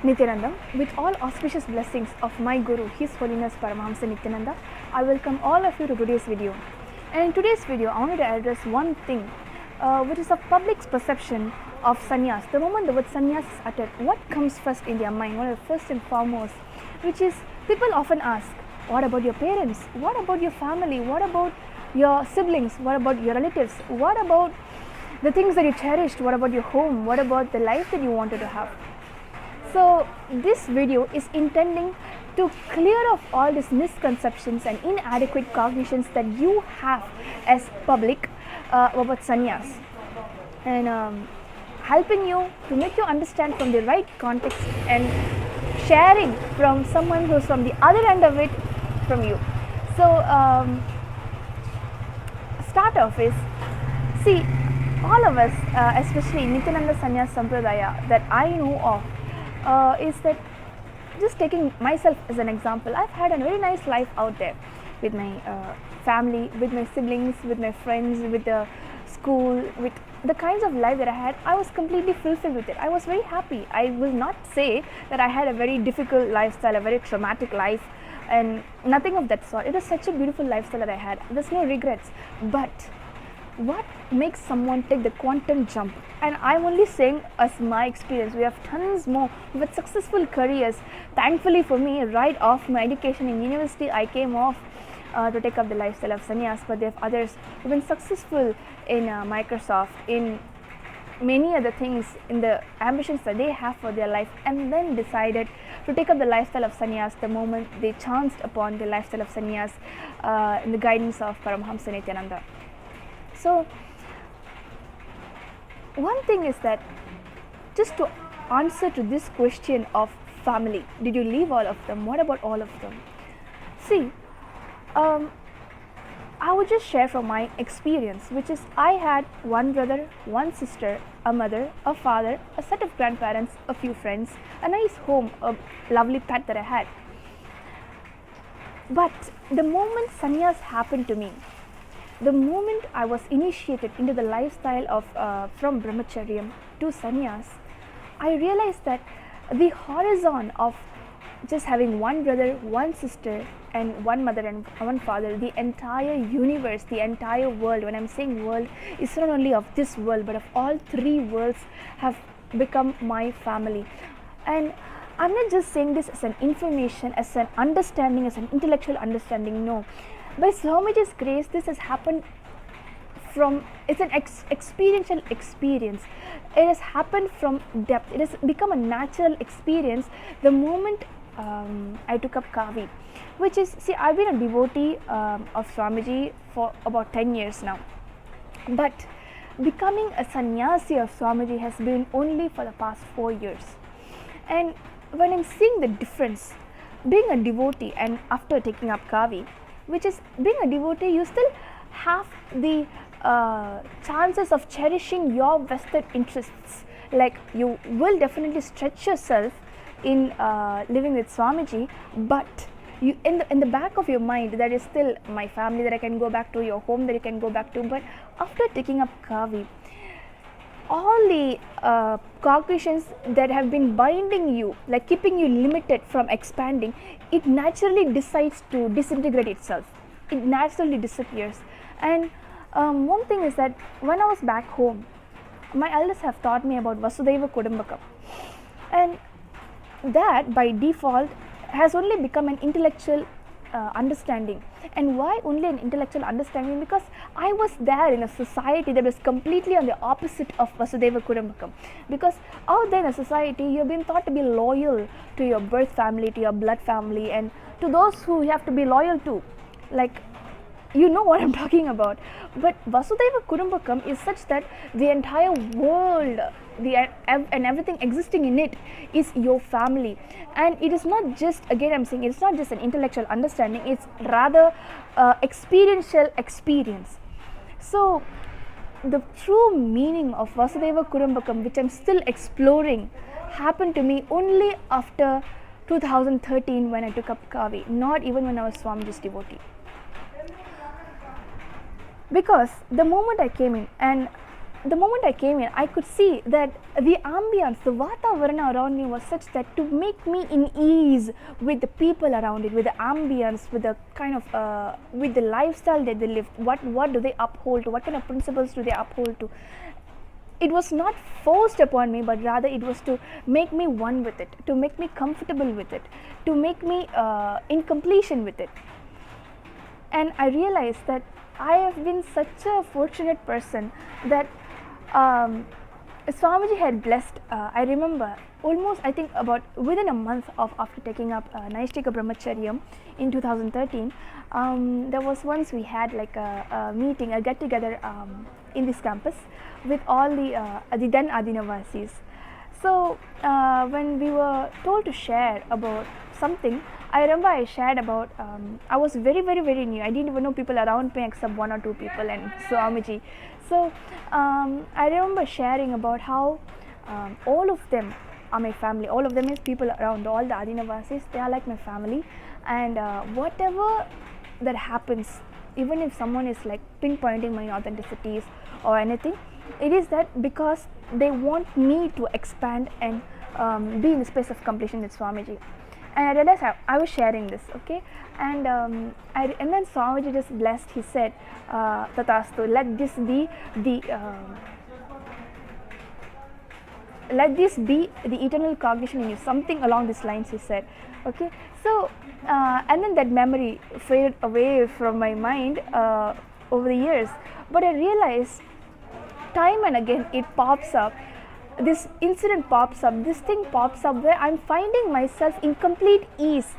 Nithyananda, with all auspicious blessings of my Guru, His Holiness Paramahamsa Nithyananda, I welcome all of you to today's video. And in today's video, I wanted to address one thing, which is the public's perception of sannyas. The moment the word sannyas is uttered, what comes first in their mind? One of the first and foremost, which is people often ask, what about your parents? What about your family? What about your siblings? What about your relatives? What about the things that you cherished? What about your home? What about the life that you wanted to have? So this video is intending to clear off all these misconceptions and inadequate cognitions that you have as public about sannyas, and helping you to make you understand from the right context and sharing from someone who's from the other end of it from you. So start off is, see, all of us, especially Nithyananda Sannyas Sampradaya that I know of, is that, just taking myself as an example, I've had a very nice life out there with my family, with my siblings, with my friends, with the school, with the kinds of life that I had. I was completely fulfilled with it. I was very happy. I will not say that I had a very difficult lifestyle, a very traumatic life, and nothing of that sort. It was such a beautiful lifestyle that I had. There's no regrets. But what makes someone take the quantum jump? And I'm only saying as my experience. We have tons more with successful careers. Thankfully for me, right off my education in university, I came off to take up the lifestyle of sannyas. But there are others who've been successful in Microsoft, in many other things, in the ambitions that they have for their life, and then decided to take up the lifestyle of sannyas the moment they chanced upon the lifestyle of sannyas in the guidance of Paramahamsa Nithyananda. So one thing is that, just to answer to this question of family, did you leave all of them? What about all of them? See, I would just share from my experience, which is I had one brother, one sister, a mother, a father, a set of grandparents, a few friends, a nice home, a lovely pet that I had. But the moment sannyas happened to me, the moment I was initiated into the lifestyle of from brahmacharyam to sannyas, I realized that the horizon of just having one brother, one sister, and one mother and one father, the entire universe, the entire world, when I'm saying world, is not only of this world but of all three worlds, have become my family. And I'm not just saying this as an information, as an understanding, as an intellectual understanding. No, by Swamiji's grace, this has happened from, it's an experiential experience. It has happened from depth. It has become a natural experience the moment I took up Kavi, which is, see, I've been a devotee of Swamiji for about 10 years now, but becoming a sannyasi of Swamiji has been only for the past 4 years. And when I'm seeing the difference, being a devotee and after taking up Kavi, which is, being a devotee, you still have the chances of cherishing your vested interests. Like, you will definitely stretch yourself in living with Swamiji, but you, in the back of your mind, there is still my family that I can go back to, your home that you can go back to. But after taking up Kavi, all the cognitions that have been binding you, like keeping you limited from expanding, it naturally decides to disintegrate itself. It naturally disappears. And one thing is that when I was back home, my elders have taught me about Vasudhaiva Kudumbakam, and that by default has only become an intellectual understanding. And why only an intellectual understanding? Because I was there in a society that was completely on the opposite of Vasudhaiva Kudumbakam. Because out there in a society, you've been taught to be loyal to your birth family, to your blood family, and to those who you have to be loyal to. Like, you know what I'm talking about. But Vasudhaiva Kudumbakam is such that the entire world, and everything existing in it is your family. And it is not just, again I'm saying, it's not just an intellectual understanding, it's rather experiential experience. So the true meaning of Vasudhaiva Kudumbakam, which I'm still exploring, happened to me only after 2013 when I took up Kavi, not even when I was Swamiji's devotee. Because the moment I came in, and the moment I came in, I could see that the ambience, the Vatavarana around me was such that to make me in ease with the people around it, with the ambience, with the kind of, with the lifestyle that they live, what do they uphold to, what kind of principles do they uphold to. It was not forced upon me, but rather it was to make me one with it, to make me comfortable with it, to make me in completion with it. And I realized that I have been such a fortunate person that Swamiji had blessed. I remember almost, I think about within a month of after taking up Naishtika Brahmacharyam in 2013, there was once we had like a meeting, a get together in this campus with all the then Adinavasis. So when we were told to share about something, I remember I shared about, I was very new. I didn't even know people around me except one or two people and Swamiji. So I remember sharing about how all of them are my family. All of them is people around, all the Adinavasis, they are like my family. And whatever that happens, even if someone is like pinpointing my authenticities or anything, it is that because they want me to expand and be in the space of completion with Swamiji. And I realized I was sharing this, okay, and then Swamiji just blessed. He said, "Tatastu, let this be the eternal cognition in you." Something along these lines, he said. Okay, so and then that memory faded away from my mind over the years. But I realized, time and again, it pops up. This incident pops up, this thing pops up where I'm finding myself in complete ease,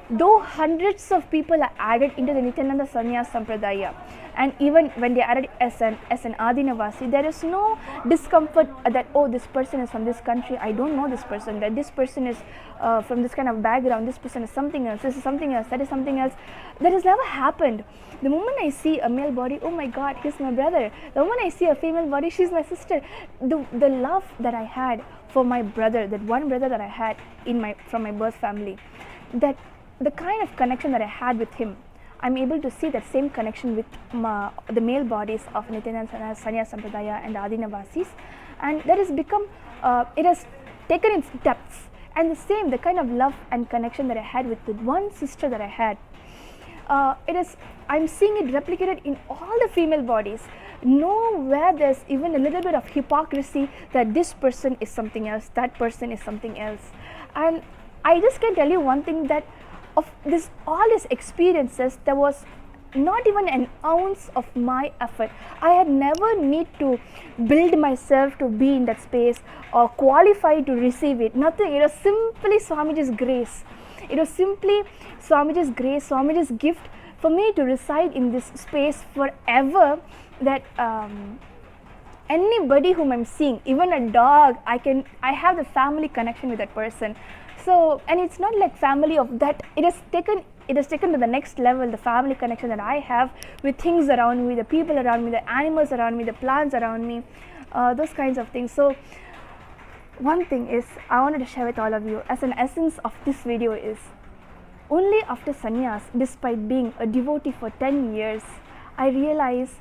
though hundreds of people are added into the Nithyananda Sannyas Sampradaya, and even when they are added as an Adinavasi, there is no discomfort that, oh, this person is from this country, I don't know this person, that this person is from this kind of background, this person is something else, this is something else, that is something else. That has never happened. The moment I see a male body, oh my God, he's my brother. The moment I see a female body, she's my sister. The love that I had for my brother, that one brother that I had from my birth family, that the kind of connection that I had with him, I'm able to see that same connection with the male bodies of Nithyananda Sannyas Sampradaya and the Adinavasis, and that has become, it has taken its depths, and the kind of love and connection that I had with the one sister that I had, I'm seeing it replicated in all the female bodies. Nowhere there's even a little bit of hypocrisy that this person is something else, that person is something else. And I just can tell you one thing, that of all these experiences, there was not even an ounce of my effort. I had never need to build myself to be in that space or qualify to receive it. Nothing. It was simply Swamiji's grace. It was simply Swamiji's grace, Swamiji's gift for me to reside in this space forever, that anybody whom I'm seeing, even a dog, I have the family connection with that person. So, and it's not like family of that, it has taken to the next level, the family connection that I have with things around me, the people around me, the animals around me, the plants around me, those kinds of things. So one thing is I wanted to share with all of you as an essence of this video is, only after sannyas, despite being a devotee for 10 years, I realized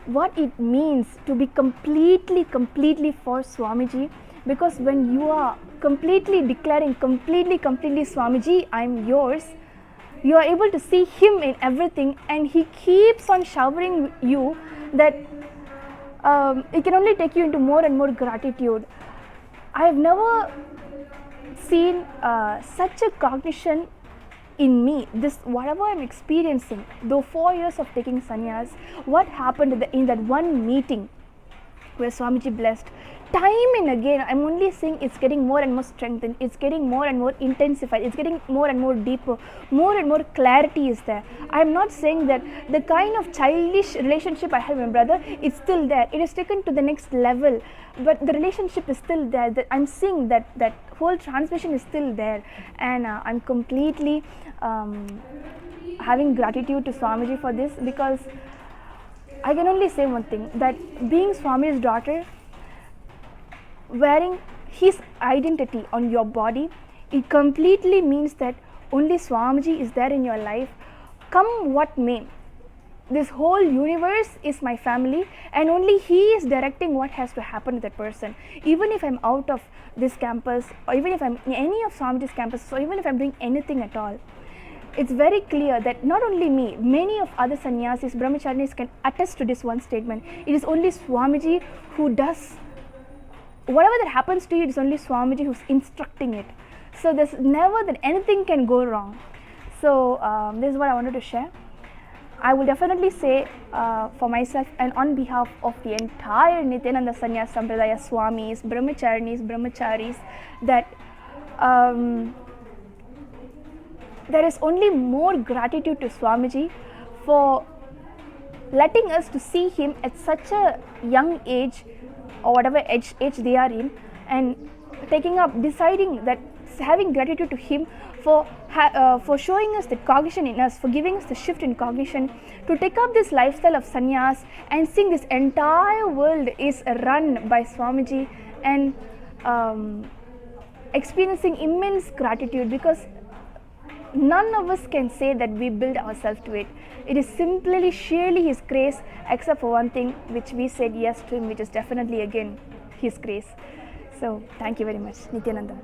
what it means to be completely for Swamiji. Because when you are completely declaring, completely Swamiji, I'm yours, you are able to see him in everything, and he keeps on showering you that it can only take you into more and more gratitude. I have never seen such a cognition in me, this whatever I'm experiencing, though 4 years of taking sannyas, what happened in that one meeting where Swamiji blessed, time and again, I'm only saying it's getting more and more strengthened, it's getting more and more intensified, it's getting more and more deeper, more and more clarity is there. I'm not saying that the kind of childish relationship I have with my brother, it's still there, it is taken to the next level, but the relationship is still there. I'm seeing that whole transmission is still there, and I'm completely having gratitude to Swamiji for this, because I can only say one thing, that being Swamiji's daughter, wearing his identity on your body, it completely means that only Swamiji is there in your life, come what may. this whole universe is my family, and only he is directing what has to happen to that person. Even if I'm out of this campus, or even if I'm in any of Swamiji's campuses, or even if I'm doing anything at all, it's very clear that not only me, many of other sannyasis, brahmacharis can attest to this one statement. It is only Swamiji who does whatever that happens to you. It is only Swamiji who's instructing it. So there's never that anything can go wrong. So this is what I wanted to share. I will definitely say for myself and on behalf of the entire Nithyananda Sannyas Sampradaya Swamis, Brahmacharis, that there is only more gratitude to Swamiji for letting us to see him at such a young age, or whatever age they are in, and taking up, deciding that, having gratitude to him for showing us the cognition in us, for giving us the shift in cognition to take up this lifestyle of sannyas and seeing this entire world is run by Swamiji, and experiencing immense gratitude, because none of us can say that we build ourselves to it. It is simply sheerly his grace, except for one thing which we said yes to him, which is definitely again his grace. So thank you very much, Nithyananda.